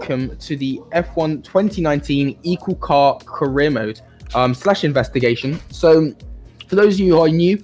welcome to the F1 2019 Equal Car Career Mode / investigation. So, for those of you who are new,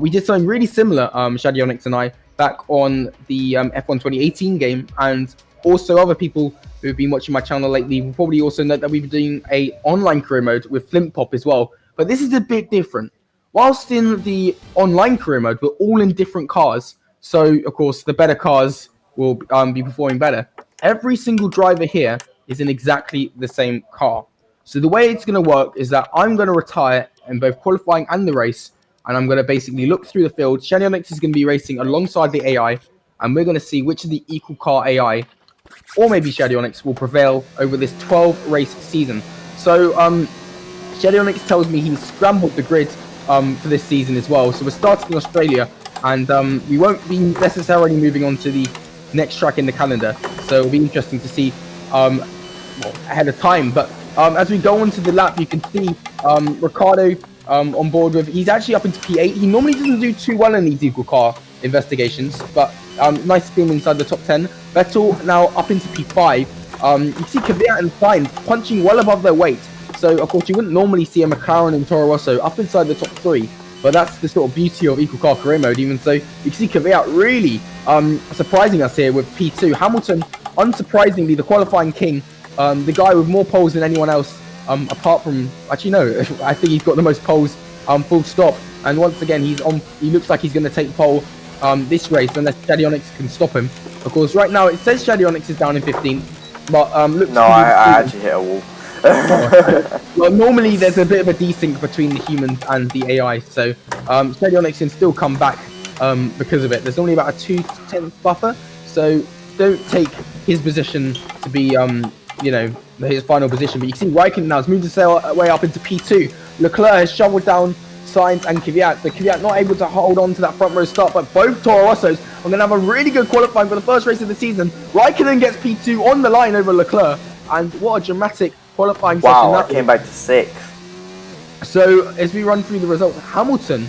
we did something really similar, Shadionics and I, back on the F1 2018 game, and also other people who've been watching my channel lately will probably also know that we've been doing a online career mode with Flint Pop as well. But this is a bit different. Whilst in the online career mode, we're all in different cars. So, of course, the better cars will be performing better. Every single driver here is in exactly the same car. So the way it's going to work is that I'm going to retire in both qualifying and the race, and I'm going to basically look through the field. Shadionics is going to be racing alongside the AI, and we're going to see which of the equal car AI, or maybe Shadionics, will prevail over this 12-race season. So Shadionics tells me he's scrambled the grid for this season as well. So we're starting in Australia, and we won't be necessarily moving on to the next track in the calendar. So it'll be interesting to see ahead of time. But as we go onto the lap, you can see Ricardo on board with. He's actually up into P8. He normally doesn't do too well in these equal car investigations, but nice to see him inside the top 10. Vettel now up into P5. You see Kvyat and Sainz punching well above their weight. So, of course, you wouldn't normally see a McLaren and Toro Rosso up inside the top 3. But that's the sort of beauty of Equal Car Career Mode. Even so, you can see Kvyat really surprising us here with P2. Hamilton, unsurprisingly, the qualifying king. The guy with more poles than anyone else, apart from... Actually, no, I think he's got the most poles, full stop. And once again, he looks like he's going to take pole this race, unless Shadionics can stop him. Of course, right now, it says Shadionics is down in 15. But looks... No, I actually hit a wall. Well, normally there's a bit of a desync between the humans and the AI, so Shadionics can still come back because of it. There's only about a 2/10 buffer, so don't take his position to be, his final position. But you can see Raikkonen now has moved his way up into P2. Leclerc has shoveled down Sainz and Kvyat. So Kvyat not able to hold on to that front row start, but both Toro Rossos are going to have a really good qualifying for the first race of the season. Raikkonen gets P2 on the line over Leclerc, and what a dramatic qualifying session. Wow, I came back to 6th. So as we run through the results, Hamilton,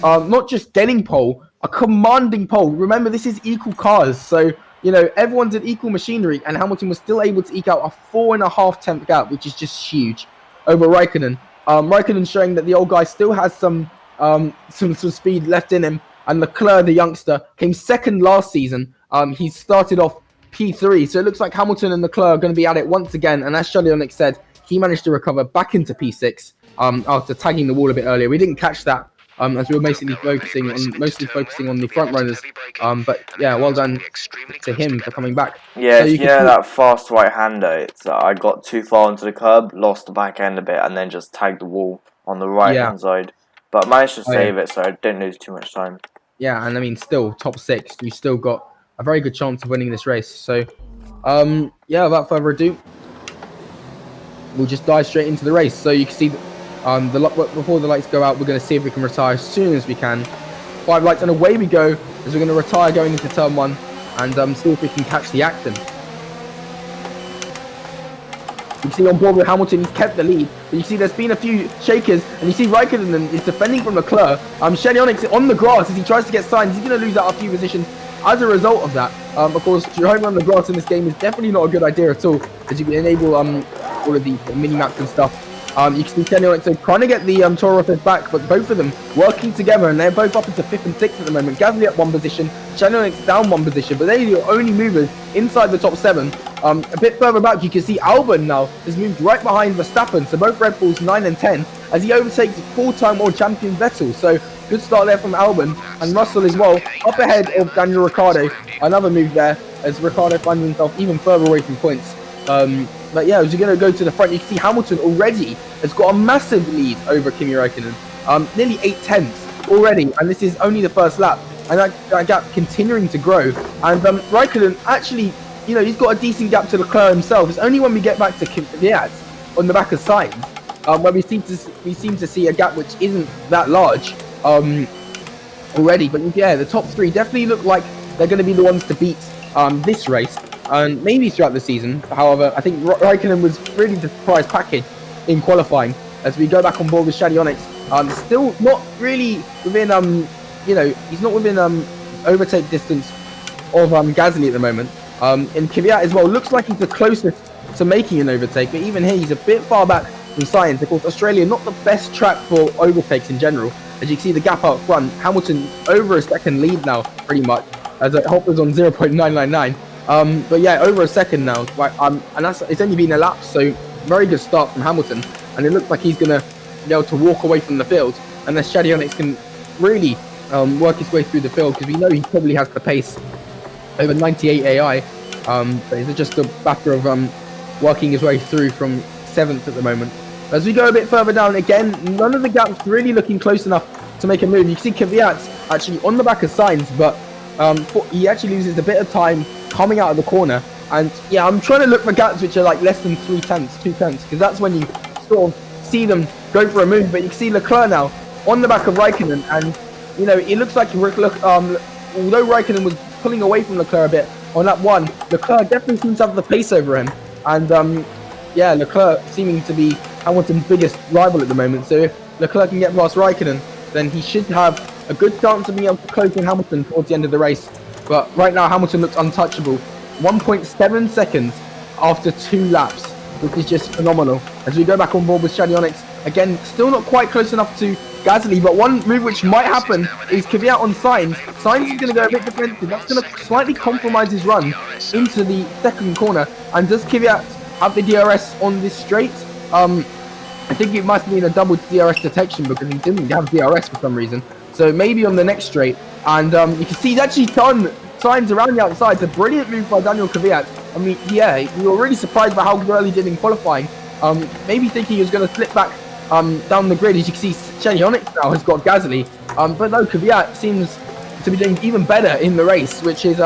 not just getting pole, a commanding pole. Remember, this is equal cars, so everyone's in equal machinery, and Hamilton was still able to eke out a 4.5 gap, which is just huge over Raikkonen. Raikkonen showing that the old guy still has some speed left in him, and Leclerc, the youngster, came second last season. He started off P3, so it looks like Hamilton and Leclerc are going to be at it once again, and as Shadionics said, he managed to recover back into P6 after tagging the wall a bit earlier. We didn't catch that as we were mostly focusing on the front runners, but yeah, well done to him for coming back. Yeah, so that fast right-hander, I got too far onto the curb, lost the back end a bit, and then just tagged the wall on the right-hand side, but managed to save it, so I didn't lose too much time. Yeah, and I mean, still top 6, you still got a very good chance of winning this race. So, without further ado, we'll just dive straight into the race. So you can see, before the lights go out, we're going to see if we can retire as soon as we can. 5 lights, and away we go, as we're going to retire going into turn 1, and see if we can catch the action. You can see on board with Hamilton, he's kept the lead. But you see there's been a few shakers, and you see Raikkonen is defending from Leclerc. Shadionics on the grass as he tries to get Sainz. He's going to lose out a few positions as a result of that. Of course, driving on the grass in this game is definitely not a good idea at all, as you can enable all of the mini-maps and stuff. You can see Shadionics trying to get the Toro Rossos back, but both of them working together, and they're both up into 5th and 6th at the moment. Gasly up 1 position, Shadionics down 1 position, but they're the only movers inside the top 7. A bit further back, you can see Albon now has moved right behind Verstappen, so both Red Bulls 9 and 10, as he overtakes 4-time world champion Vettel. So good start there from Albon, and Russell as well, up ahead of Daniel Ricciardo. Another move there, as Ricciardo finds himself even further away from points. But yeah, as you're going to go to the front, you can see Hamilton already has got a massive lead over Kimi Raikkonen. Nearly 8/10 already, and this is only the first lap, and that gap continuing to grow. And Raikkonen actually, he's got a decent gap to Leclerc himself. It's only when we get back to Kvyat on the back of Sainz where we seem to see a gap which isn't that large already. But yeah, the top 3 definitely look like they're going to be the ones to beat this race, and maybe throughout the season. However, I think Raikkonen was really the surprise package in qualifying. As we go back on board with Shadionics, still not really within he's not within overtake distance of Gasly at the moment. And Kvyat as well looks like he's the closest to making an overtake, but even here he's a bit far back from Science. Of course, Australia not the best track for overtakes in general. As you can see the gap out front, Hamilton over a second lead now, pretty much, as Hopper's on 0.999. But yeah, over a second now, and it's only been a lap, so very good start from Hamilton, and it looks like he's gonna be able to walk away from the field, unless Shadionics can really work his way through the field, because we know he probably has the pace over 98 AI, but it's just a matter of working his way through from 7th at the moment. As we go a bit further down, again, none of the gaps really looking close enough to make a move. You can see Kvyat's actually on the back of Sainz, but he actually loses a bit of time coming out of the corner. And yeah, I'm trying to look for gaps which are like less than 2 tenths, because that's when you sort of see them go for a move. But you can see Leclerc now on the back of Raikkonen, and you know, it looks like although Raikkonen was pulling away from Leclerc a bit on lap 1, Leclerc definitely seems to have the pace over him. And yeah, Leclerc seeming to be Hamilton's biggest rival at the moment. So if Leclerc can get past Raikkonen, then he should have a good chance of being able to close in Hamilton towards the end of the race. But right now, Hamilton looks untouchable. 1.7 seconds after 2 laps, which is just phenomenal. As we go back on board with Shadionics, again, still not quite close enough to Gasly, but one move which might happen is Kvyat on Sainz. Sainz is going to go a bit defensive. That's going to slightly compromise his run into the second corner. And does Kvyat have the DRS on this straight? I think it must be in a double DRS detection, because he didn't have DRS for some reason. So maybe on the next straight. And you can see he's actually done Sainz around the outside. It's a brilliant move by Daniel Kvyat. I mean, yeah, we were really surprised by how well he did in qualifying. Maybe thinking he was going to slip back down the grid. As you can see, Shadionics now has got Gasly. But no, Kvyat seems to be doing even better in the race, which is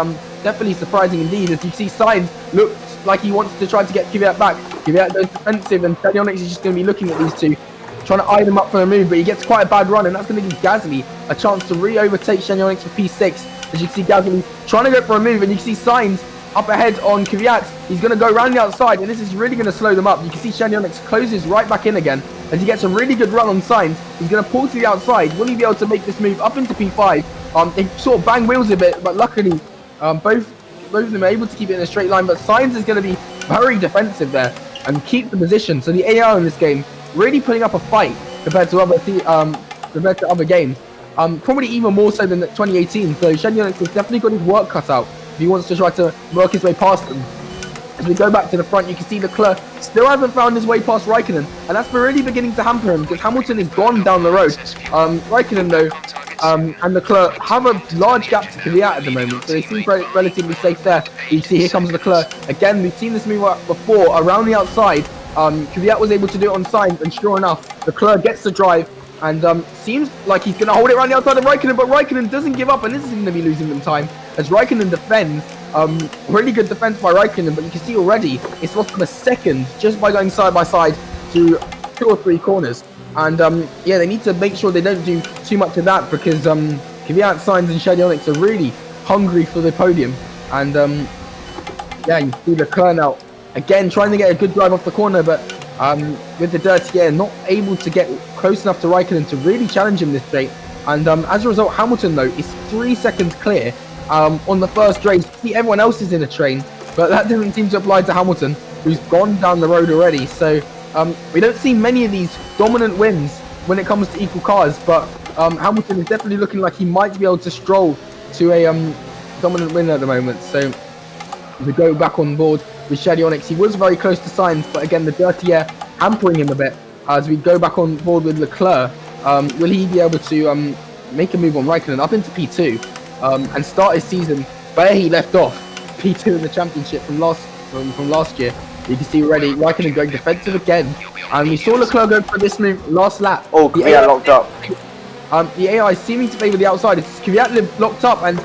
definitely surprising indeed. As you see, Sainz looks like he wants to try to get Kvyat back. Kvyat goes defensive, and Shadionics is just going to be looking at these two, trying to eye them up for a move, but he gets quite a bad run, and that's going to give Gasly a chance to re-overtake Shadionics for P6. As you can see, Gasly trying to go for a move, and you can see Sainz up ahead on Kvyat. He's going to go around the outside, and this is really going to slow them up. You can see Shadionics closes right back in again, as he gets a really good run on Sainz. He's going to pull to the outside. Will he be able to make this move up into P5? They sort of bang wheels a bit, but luckily both of them are able to keep it in a straight line, but Sainz is going to be very defensive there and keep the position. So the AI in this game really putting up a fight compared to other games. Probably even more so than 2018. So Shadionics has definitely got his work cut out if he wants to try to work his way past them. As we go back to the front, you can see Leclerc still hasn't found his way past Raikkonen, and that's really beginning to hamper him, because Hamilton is gone down the road. Raikkonen though, and Leclerc have a large gap to Kvyat at the moment, so they seem relatively safe there. You see, here comes Leclerc again. We've seen this move before around the outside. Kvyat was able to do it on Sainz, and sure enough, Leclerc gets the drive, and seems like he's going to hold it around the outside of Raikkonen, but Raikkonen doesn't give up, and this is going to be losing them time as Raikkonen defends. Really good defense by Raikkonen, but you can see already it's lost them a second just by going side by side through 2 or 3 corners. And yeah, they need to make sure they don't do too much of that, because Kvyat, Sainz and Shadionics are really hungry for the podium. And yeah, you see Leclerc now again trying to get a good drive off the corner, but with the dirty air, not able to get close enough to Raikkonen to really challenge him this straight. And as a result, Hamilton though is 3 seconds clear on the first race. See, everyone else is in a train, but that doesn't seem to apply to Hamilton, who's gone down the road already. So we don't see many of these dominant wins when it comes to equal cars, but Hamilton is definitely looking like he might be able to stroll to a dominant win at the moment. So we go back on board with Shadionics. He was very close to Sainz, but again, the dirty air hampering him a bit. As we go back on board with Leclerc, will he be able to make a move on Raikkonen up into P2 and start his season where he left off, P2 in the championship from last year? You can see already Raikkonen going defensive again, and we saw Leclerc go for this move last lap. Oh, Kvyat locked up. The AI seeming to favour the outside. It's Kvyat locked up, and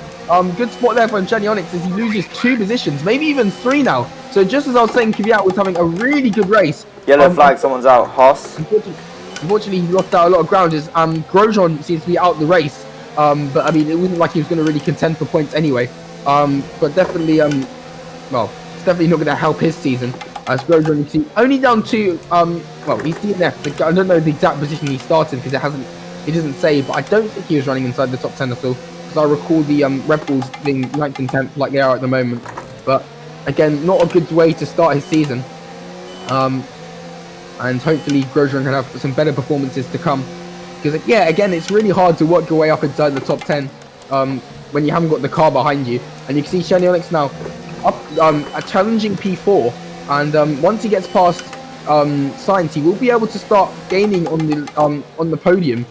good spot there from Shadionics as he loses 2 positions, maybe even 3 now. So just as I was saying, Kvyat was having a really good race. Yellow flag, someone's out. Haas. Unfortunately, he lost out a lot of ground as Grosjean seems to be out the race. But I mean, it wasn't like he was going to really contend for points anyway. But definitely, well, it's definitely not going to help his season. As Grosjean, you see, only down to, well, he's DNF. I don't know the exact position he started because it doesn't say, but I don't think he was running inside the top 10 at all. Because I recall the Red Bulls being 9th and 10th like they are at the moment. But again, not a good way to start his season. And hopefully Grosjean can have some better performances to come. Because, yeah, again, it's really hard to work your way up inside the top 10 when you haven't got the car behind you. And you can see Shiny Onyx now up a challenging P4. And once he gets past Sainz, he will be able to start gaining on the podium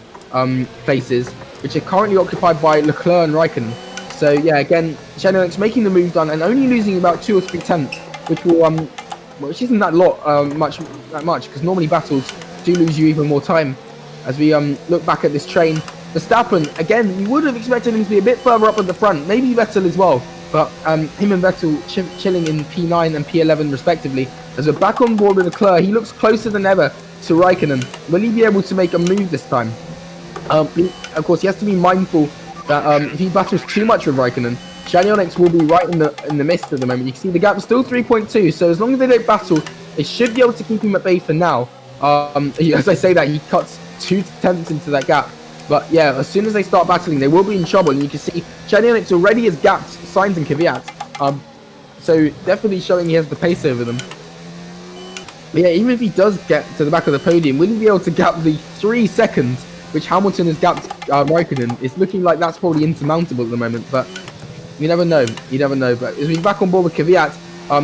places, which are currently occupied by Leclerc and Raikkonen. So, yeah, again, Shiny Onyx making the move done and only losing about 2 or 3 tenths, which will which isn't that much because normally battles do lose you even more time. As we look back at this train, Verstappen, again, we would have expected him to be a bit further up at the front, maybe Vettel as well, but him and Vettel chilling in P9 and P11 respectively. As we're back on board with Leclerc, he looks closer than ever to Raikkonen. Will he be able to make a move this time? Of course, he has to be mindful that if he battles too much with Raikkonen, Shiny Onyx will be right in the mist at the moment. You can see the gap is still 3.2, so as long as they don't battle, they should be able to keep him at bay for now. As I say that, he cuts 2 tenths into that gap. But yeah, as soon as they start battling, they will be in trouble. And you can see Shiny Onyx already has gapped Sainz and Kvyat. So definitely showing he has the pace over them. But yeah, even if he does get to the back of the podium, will he be able to gap the 3 seconds, which Hamilton has gapped Raikkonen? It's looking like that's probably insurmountable at the moment, but you never know. You never know. But as we're back on board with Kvyat,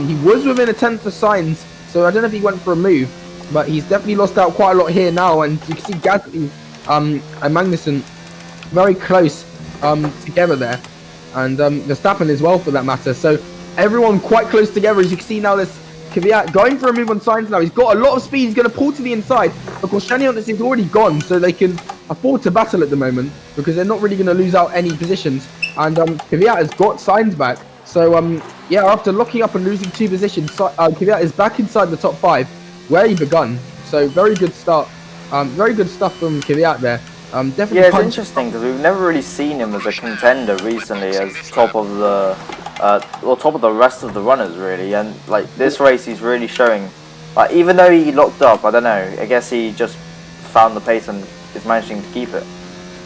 he was within a tenth of Sainz, so I don't know if he went for a move, but he's definitely lost out quite a lot here now. And you can see Gasly and Magnussen very close together there, and Verstappen as well for that matter. So everyone quite close together. As you can see now, there's Kvyat going for a move on Sainz now. He's got a lot of speed. He's going to pull to the inside. Of course, Shiny Onyx is already gone, so they can afford to battle at the moment because they're not really going to lose out any positions. And Kvyat has got Sainz back. So, yeah, after locking up and losing 2 positions, Kvyat is back inside the top 5 where he begun. So, very good start. Very good stuff from Kvyat there. Definitely. Yeah, it's interesting because we've never really seen him as a contender recently as top of the top of the rest of the runners really. And like this race, he's really showing. Like even though he locked up, I don't know. I guess he just found the pace and is managing to keep it.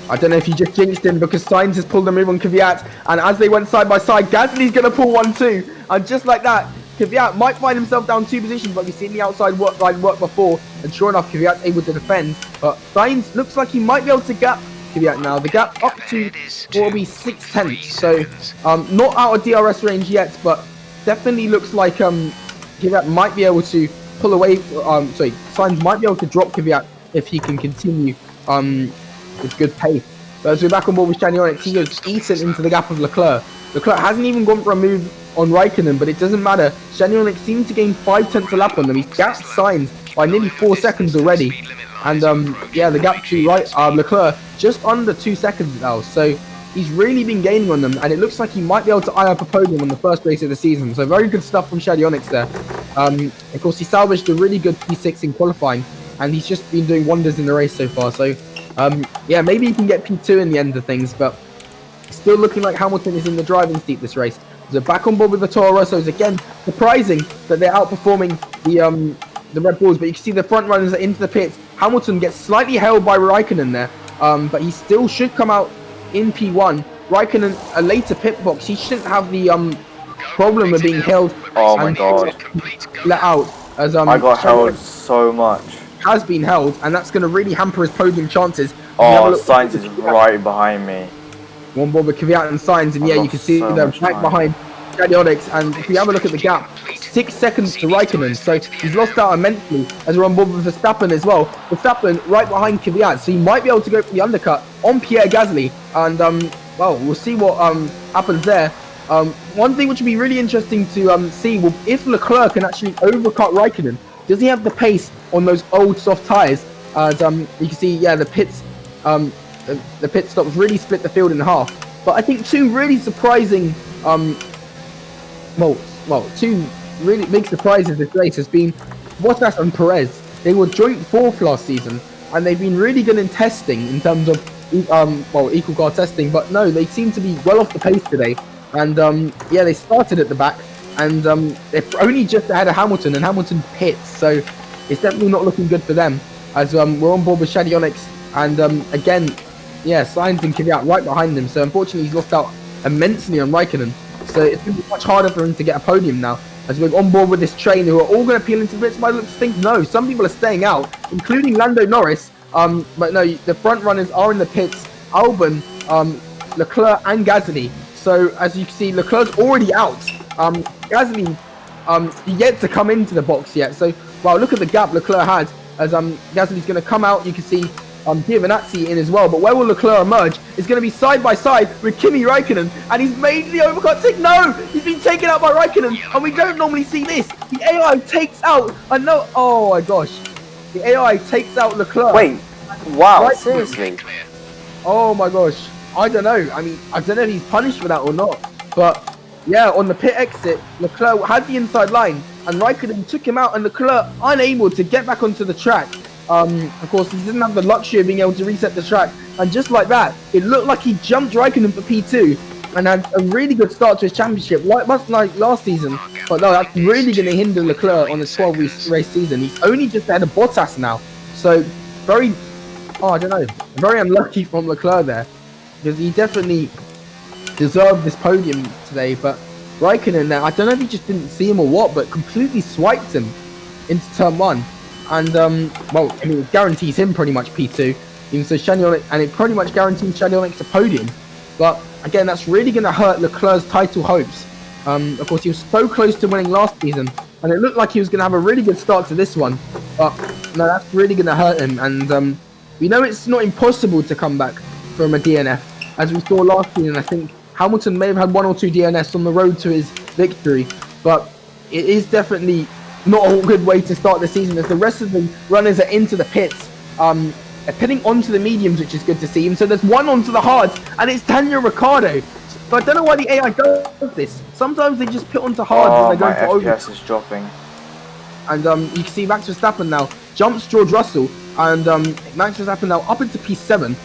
I don't know if he just jinxed him because Sainz has pulled a move on Kvyat, and as they went side by side, Gasly's going to pull one too, and just like that, Kvyat might find himself down 2 positions, but we've seen the outside line work before, and sure enough, Kvyat's able to defend, but Sainz looks like he might be able to gap Kvyat now. The gap up to will be 6 tenths, so not out of DRS range yet, but definitely looks like Kvyat might be able to pull away. Sainz might be able to drop Kvyat if he can continue with good pace. But as we're back on board with Shiny Onyx, he goes eaten into the gap of Leclerc. Leclerc hasn't even gone for a move on Raikkonen, but it doesn't matter. Shiny Onyx seems to gain 5 tenths a lap on them. He's gapped Sainz by nearly 4 seconds already. And yeah, the gap to Leclerc just under 2 seconds now. So he's really been gaining on them, and it looks like he might be able to eye up a podium on the first race of the season. So very good stuff from Shiny Onyx there. Of course, he salvaged a really good P6 in qualifying, and he's just been doing wonders in the race so far. So yeah, maybe he can get P2 in the end of things, but still looking like Hamilton is in the driving seat this race. So back on board with the Toro Rossos. Again, surprising that they're outperforming the Red Bulls, but you can see the front runners are into the pits. Hamilton gets slightly held by Raikkonen there, but he still should come out in P1. Raikkonen, a later pit box, he shouldn't have the problem of being held. Oh my god. Let out. As I got held so much. Has been held, and that's going to really hamper his podium chances. Oh, Sainz is right behind me. One board with Kvyat and Sainz, and yeah, you can see they're right behind Shiny Onyx. And if we have a look at the gap, 6 seconds to Raikkonen, so he's lost out immensely. As we're on board with Verstappen as well. Verstappen right behind Kvyat, so he might be able to go for the undercut on Pierre Gasly. And well, we'll see what happens there. One thing which would be really interesting to see, well, if Leclerc can actually overcut Raikkonen. Does he have the pace on those old soft tyres? As you can see, yeah, the pit stops really split the field in half. But I think 2 really surprising, well, 2 really big surprises this race has been Bottas and Perez. They were joint 4th last season, and they've been really good in testing in terms of equal car testing. But no, they seem to be well off the pace today. And yeah, they started at the back. And they're only just ahead of Hamilton, and Hamilton pits, so it's definitely not looking good for them. As we're on board with Shiny Onyx, and again, yeah, Sainz and Kvyat right behind him. So unfortunately, he's lost out immensely on Raikkonen. So it's going to be much harder for him to get a podium now. as we're on board with this train who are all going to peel into bits. By the looks of things, no, some people are staying out, including Lando Norris. But no, the front runners are in the pits. Albon, Leclerc, and Gasly. So as you can see, Leclerc's already out. Gasly, yet to come into the box yet. So wow, look at the gap Leclerc had as Gasly's going to come out. You can see Giovinazzi in as well. But where will Leclerc emerge? It's going to be side by side with Kimi Raikkonen, and he's made the overcut tick. No, he's been taken out by Raikkonen, and we don't normally see this. The AI takes out. Oh my gosh, the AI takes out Leclerc. Wait, wow, seriously? Oh my gosh, I don't know. I mean, I don't know if he's punished for that or not. But yeah, on the pit exit, Leclerc had the inside line, and Raikkonen took him out, and Leclerc unable to get back onto the track. Of course, he didn't have the luxury of being able to reset the track, and just like that, it looked like he jumped Raikkonen for P2 and had a really good start to his championship, much like last season. But no, that's really going to hinder Leclerc on the 12-race season. He's only just ahead of Bottas now, so very, I don't know, very unlucky from Leclerc there, because he definitely deserved this podium today. But Raikkonen there, I don't know if he just didn't see him or what, but completely swiped him into turn 1. And, well, I mean, it guarantees him pretty much P2. Even so, and it pretty much guarantees Shadionic's a podium. But, again, that's really going to hurt Leclerc's title hopes. Of course, he was so close to winning last season, and it looked like he was going to have a really good start to this one. But, no, that's really going to hurt him. And we know it's not impossible to come back from a DNF. As we saw last season, I think Hamilton may have had 1 or 2 DNFs on the road to his victory. But it is definitely not a good way to start the season, as the rest of the runners are into the pits. They're pitting onto the mediums, which is good to see. And so there's one onto the hards, and it's Daniel Ricciardo. So I don't know why the AI does this. Sometimes they just pit onto hards when they're going for FPS is dropping. And you can see Max Verstappen now jumps George Russell, and Max Verstappen now up into P7.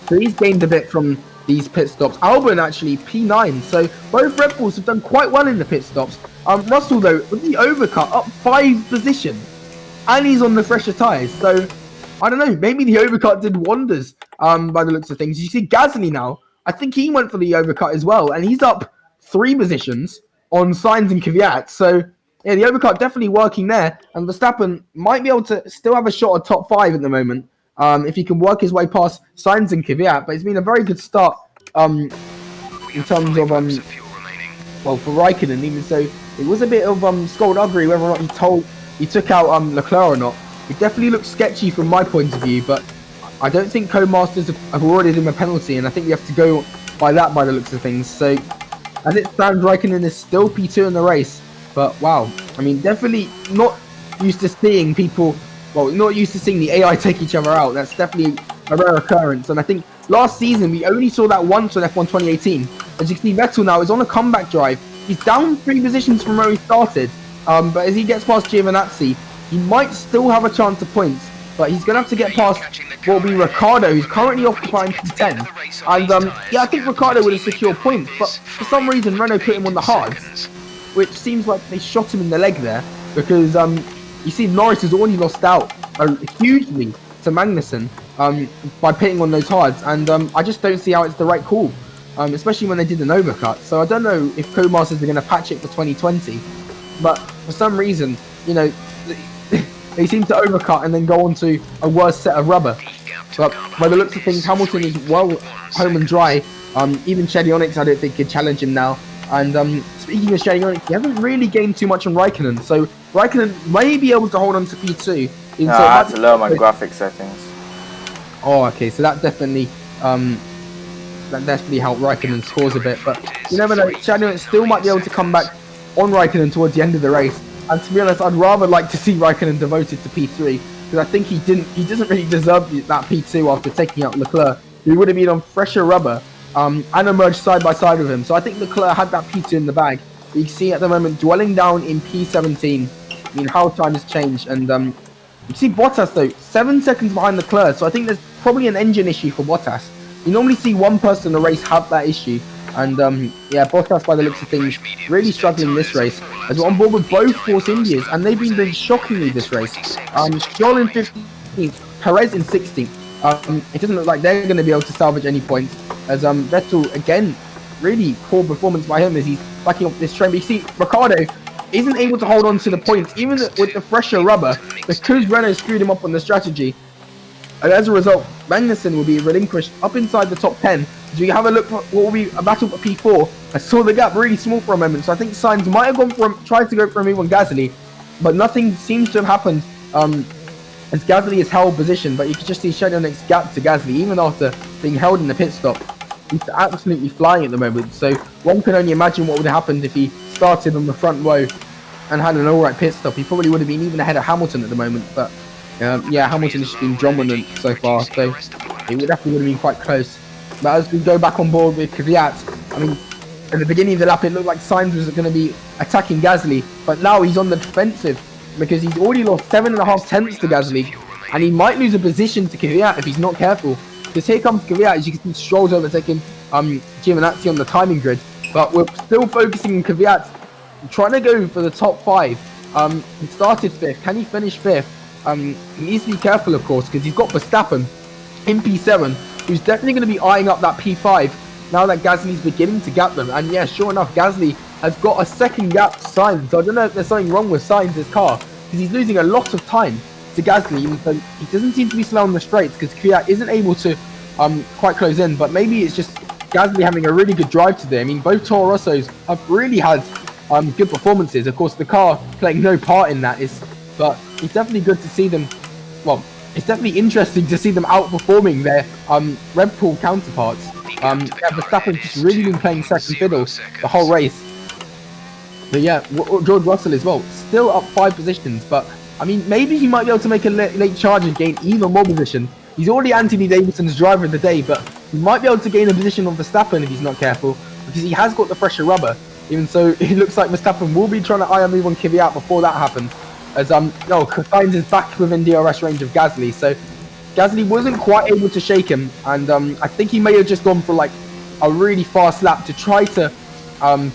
So he's gained a bit from these pit stops. Albon actually P9. So both Red Bulls have done quite well in the pit stops. Russell though, with the overcut, up 5 positions, and he's on the fresher tyres. So I don't know, maybe the overcut did wonders by the looks of things. You see Gasly now, I think he went for the overcut as well, and he's up 3 positions on Sainz and Kvyat. So yeah, the overcut definitely working there, and Verstappen might be able to still have a shot at top 5 at the moment if he can work his way past Sainz and Kvyat. But it's been a very good start in terms of well, for Raikkonen. Even so, it was a bit of skullduggery whether or not he took out Leclerc or not. It definitely looks sketchy from my point of view, but I don't think co-masters have awarded him a penalty, and I think we have to go by that by the looks of things. So as it stands, Raikkonen is still P2 in the race. But wow, I mean, definitely not used to seeing people, well, not used to seeing the AI take each other out. That's definitely a rare occurrence. And I think last season we only saw that once on F1 2018. As you can see, Vettel now is on a comeback drive. He's down 3 positions from where he started. But as he gets past Giovinazzi, he might still have a chance of points. But he's going to have to get past what will be Ricciardo, who's currently occupying P10. And yeah, I think Ricciardo would have secured points. But for some reason, Renault put him on the hards, which seems like they shot him in the leg there. Because you see Norris has already lost out hugely to Magnussen by pitting on those hards. And I just don't see how it's the right call. Especially when they did an overcut. So I don't know if co-masters are going to patch it for 2020. But for some reason, you know, they seem to overcut and then go on to a worse set of rubber. But by the looks of things, Hamilton is well home and dry. Even Shadionic's, I don't think, could challenge him now. And speaking of Shadionic's, he hasn't really gained too much on Raikkonen. So Raikkonen may be able to hold on to P2. No, I had to lower my graphic settings. Oh, okay. So that definitely helped Raikkonen scores a bit. But you never know, Shadionik still might be able to come back on Raikkonen towards the end of the race. And to be honest, I'd rather like to see Raikkonen devoted to P3, because I think he doesn't really deserve that P2 after taking out Leclerc, who would have been on fresher rubber and emerged side by side with him. So I think Leclerc had that P2 in the bag. But you can see at the moment dwelling down in P17. I mean, how time has changed. And you see Bottas though, 7 seconds behind Leclerc. So I think there's probably an engine issue for Bottas. You normally see one person in the race have that issue. And yeah, Bottas, by the looks of things, really struggling this race. As we're on board with both Force Indias, and they've been doing shockingly this race. Stroll in 15th, Perez in 16th. It doesn't look like they're going to be able to salvage any points. As Vettel, again, really poor performance by him as he's backing up this train. But you see, Ricciardo isn't able to hold on to the points, even with the fresher rubber, because Renault screwed him up on the strategy. And as a result, Magnussen will be relinquished up inside the top 10. As we have a look for what will be a battle for P4. I saw the gap really small for a moment, so I think Sainz might have tried to go for a move on Gasly, but nothing seems to have happened as Gasly is held position. But you can just see Shadowneck's gap to Gasly, even after being held in the pit stop. He's absolutely flying at the moment, so one can only imagine what would have happened if he started on the front row and had an alright pit stop. He probably would have been even ahead of Hamilton at the moment, but yeah, Hamilton has been dominant so far, so it would definitely would have been quite close. But as we go back on board with Kvyat, I mean, at the beginning of the lap, it looked like Sainz was going to be attacking Gasly, but now he's on the defensive because he's already lost 7.5 tenths to Gasly, and he might lose a position to Kvyat if he's not careful. Because here comes Kvyat, as you can see, Stroll's overtaking Giovinazzi on the timing grid, but we're still focusing on Kvyat, trying to go for the top 5. He started 5th. Can he finish 5th? He needs to be careful, of course, because he's got Verstappen in P7, who's definitely going to be eyeing up that P5 now that Gasly's beginning to gap them. And yeah, sure enough, Gasly has got a second gap to Sainz. So I don't know if there's something wrong with Sainz's car, because he's losing a lot of time to Gasly, even though he doesn't seem to be slow on the straights, because Kvyat isn't able to quite close in. But maybe it's just Gasly having a really good drive today. I mean, both Toro Rossos have really had good performances. Of course, the car playing no part in that but it's definitely good to see them. Well, it's definitely interesting to see them outperforming their Red Bull counterparts. Verstappen's just really been playing second fiddle the whole race. But yeah, George Russell as well, still up 5 positions. But I mean, maybe he might be able to make a late charge and gain even more positions. He's already Anthony Davidson's driver of the day, but he might be able to gain a position on Verstappen if he's not careful, because he has got the fresher rubber. Even so, it looks like Verstappen will be trying to eye a move on Kvyat before that happens. As Sainz is back within DRS range of Gasly, so Gasly wasn't quite able to shake him, and I think he may have just gone for like a really fast lap to try to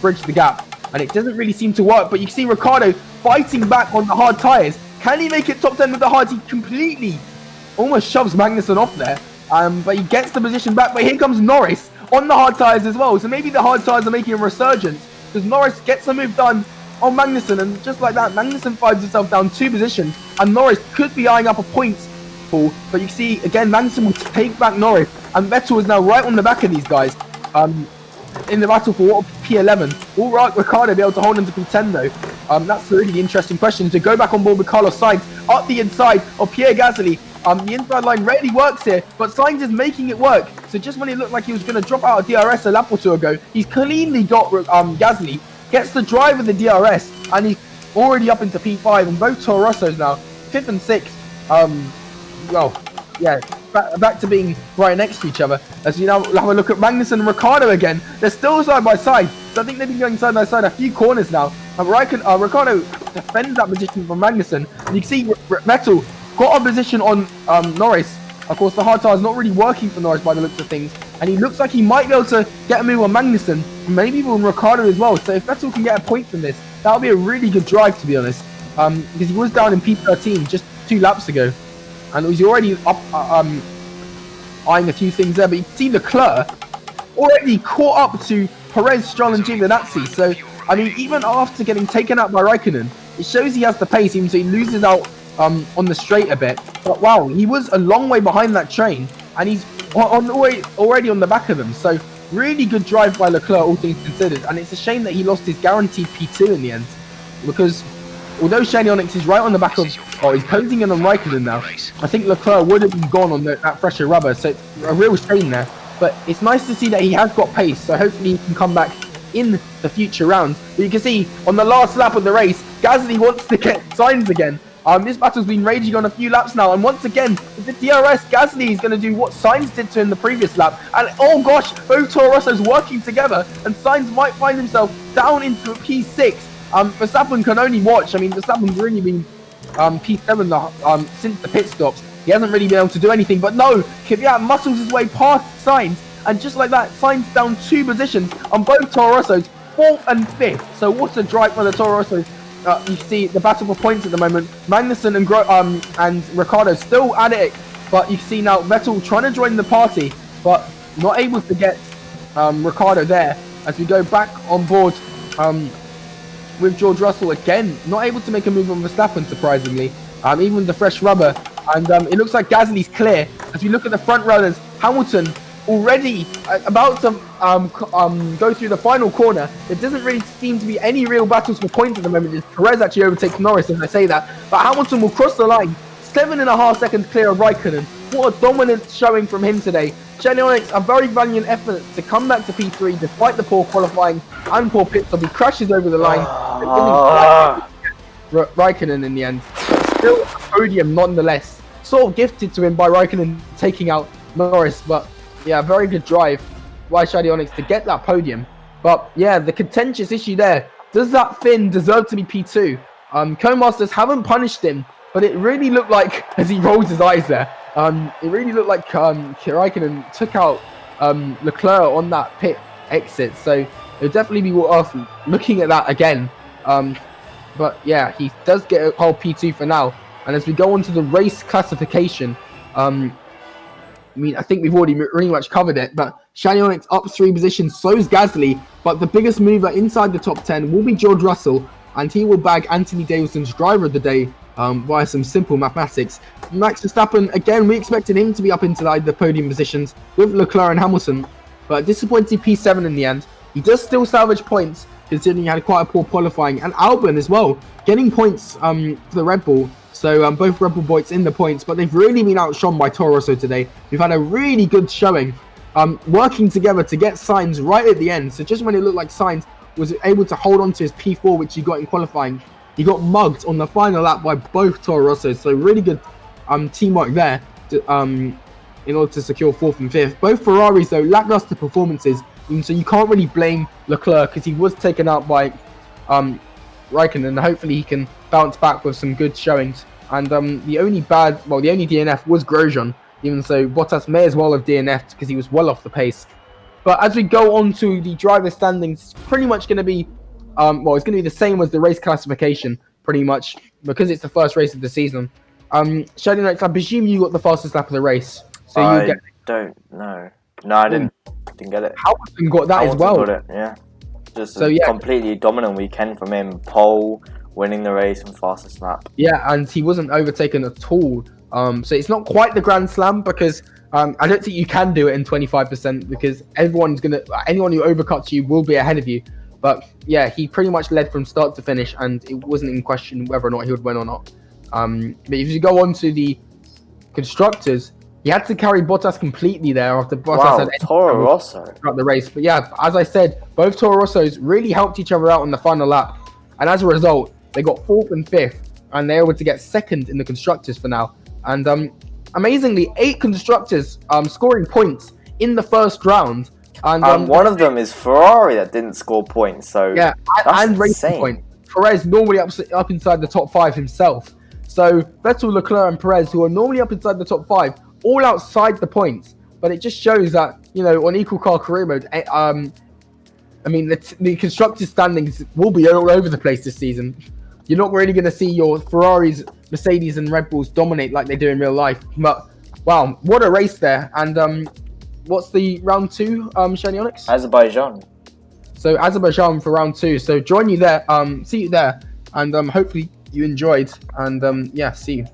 bridge the gap, and it doesn't really seem to work. But you can see Ricciardo fighting back on the hard tyres. Can he make it top 10 with the hards? He completely almost shoves Magnussen off there, but he gets the position back. But here comes Norris on the hard tyres as well, so maybe the hard tyres are making a resurgence, because Norris gets the move done on Magnussen, and just like that, Magnussen finds himself down 2 positions, and Norris could be eyeing up a points fall. But you see, again, Magnussen will take back Norris, and Vettel is now right on the back of these guys in the battle for what P11. Will Ricciardo be able to hold into P10 though? That's a really interesting question. To go back on board with Carlos Sainz up the inside of Pierre Gasly. The inside line rarely works here, but Sainz is making it work. So just when it looked like he was going to drop out of DRS a lap or 2 ago, he's cleanly got Gasly, gets the drive of the DRS, and he's already up into P5, and both Toro Rossos now 5th and 6th. Well, yeah, back to being right next to each other. As you now have a look at Magnussen and Ricciardo again. They're still side by side, so I think they've been going side by side a few corners now. And Ricciardo defends that position from Magnussen. And you can see Vettel got a position on Norris. Of course, the hard tyre is not really working for Norris by the looks of things, and he looks like he might be able to get a move on Magnussen, and maybe on Ricciardo as well. So if Vettel can get a point from this, that would be a really good drive, to be honest, because he was down in P13 just 2 laps ago, and he's already up eyeing a few things there. But you can see Leclerc already caught up to Perez, Stroll and Giovinazzi. So I mean, even after getting taken out by Raikkonen, it shows he has the pace, even so he loses out on the straight a bit. But wow, he was a long way behind that train, and he's already on the back of them. So really good drive by Leclerc, all things considered. And it's a shame that he lost his guaranteed P2 in the end, because although Shiny Onyx is right on the back of, he's posing in on Raikkonen now, I think Leclerc would have been gone on that fresher rubber. So it's a real shame there. But it's nice to see that he has got pace, so hopefully he can come back in the future rounds. But you can see on the last lap of the race, Gasly wants to get Sainz again. This battle's been raging on a few laps now, and once again, with the DRS, Gasly is going to do what Sainz did to him the previous lap. And oh gosh, both Toro Rossos working together, and Sainz might find himself down into a P6. Verstappen can only watch. I mean, Verstappen's really been P7 since the pit stops. He hasn't really been able to do anything, but no, Kvyat muscles his way past Sainz, and just like that, Sainz down 2 positions on both Toro Rossos, 4th and 5th. So what a drive for the Toro Rossos. You see the battle for points at the moment. Magnussen and Ricciardo still at it, but you see now Vettel trying to join the party, but not able to get Ricciardo there. as we go back on board with George Russell again, not able to make a move on Verstappen, surprisingly, even with the fresh rubber. And it looks like Gasly's clear. As we look at the front runners, Hamilton already about to go through the final corner. There doesn't really seem to be any real battles for points at the moment. Perez actually overtakes Norris as I say that. But Hamilton will cross the line, 7.5 seconds clear of Raikkonen. What a dominant showing from him today. Shelley Onyx, a very valiant effort to come back to P3 despite the poor qualifying and poor pit stop. He crashes over the line. Raikkonen in the end. Still a podium nonetheless. Sort of gifted to him by Raikkonen taking out Norris, but yeah, very good drive by Shady Onyx to get that podium. But yeah, the contentious issue there. Does that Finn deserve to be P2? Co-masters haven't punished him, but it really looked like, as he rolls his eyes there, it really looked like Raikkonen took out Leclerc on that pit exit. So it would definitely be worth looking at that again. But yeah, he does get a whole P2 for now. And as we go on to the race classification, I mean, I think we've already pretty much covered it, but Shiny Onyx up 3 positions, so is Gasly, but the biggest mover inside the top 10 will be George Russell, and he will bag Anthony Davidson's driver of the day via some simple mathematics. Max Verstappen, again, we expected him to be up into the podium positions with Leclerc and Hamilton, but disappointing P7 in the end. He does still salvage points, considering he had quite a poor qualifying, and Albon as well, getting points for the Red Bull. So both Red Bull boys in the points, but they've really been outshone by Toro Rosso today. We've had a really good showing, working together to get Sainz right at the end. So just when it looked like Sainz was able to hold on to his P4, which he got in qualifying, he got mugged on the final lap by both Toro Rossos. So really good teamwork there to, in order to secure 4th and 5th. Both Ferraris, though, lackluster performances. So you can't really blame Leclerc because he was taken out by Raikkonen, and hopefully he can bounce back with some good showings. And the only DNF was Grosjean, even so Bottas may as well have DNF'd because he was well off the pace. But as we go on to the driver standings, it's pretty much going to be it's going to be the same as the race classification, pretty much, because it's the first race of the season. Shady Knights, I presume you got the fastest lap of the race. So I don't know. No, I didn't get it. Hamilton got that as well. Got it, yeah. Just a completely dominant weekend from him. Pole, winning the race, and fastest lap. Yeah, and he wasn't overtaken at all. So it's not quite the Grand Slam because I don't think you can do it in 25% because anyone who overcuts you will be ahead of you. But yeah, he pretty much led from start to finish, and it wasn't in question whether or not he would win or not. But if you go on to the constructors, he had to carry Bottas completely there after Bottas had Toro Rosso throughout the race. But yeah, as I said, both Toro Rossos really helped each other out on the final lap, and as a result, they got 4th and 5th, and they're able to get 2nd in the constructors for now. And amazingly, 8 constructors scoring points in the first round. And one of them is Ferrari that didn't score points. So yeah, and racing point. Perez normally up inside the top 5 himself. So Vettel, Leclerc, and Perez, who are normally up inside the top 5, all outside the points. But it just shows that, you know, on equal car career mode, I mean, the constructors standings will be all over the place this season. You're not really going to see your Ferraris, Mercedes, and Red Bulls dominate like they do in real life. But wow, what a race there! And what's the round 2, Shiny Onyx? Azerbaijan. So Azerbaijan for round 2. So join you there. See you there, and hopefully you enjoyed. And yeah, see you.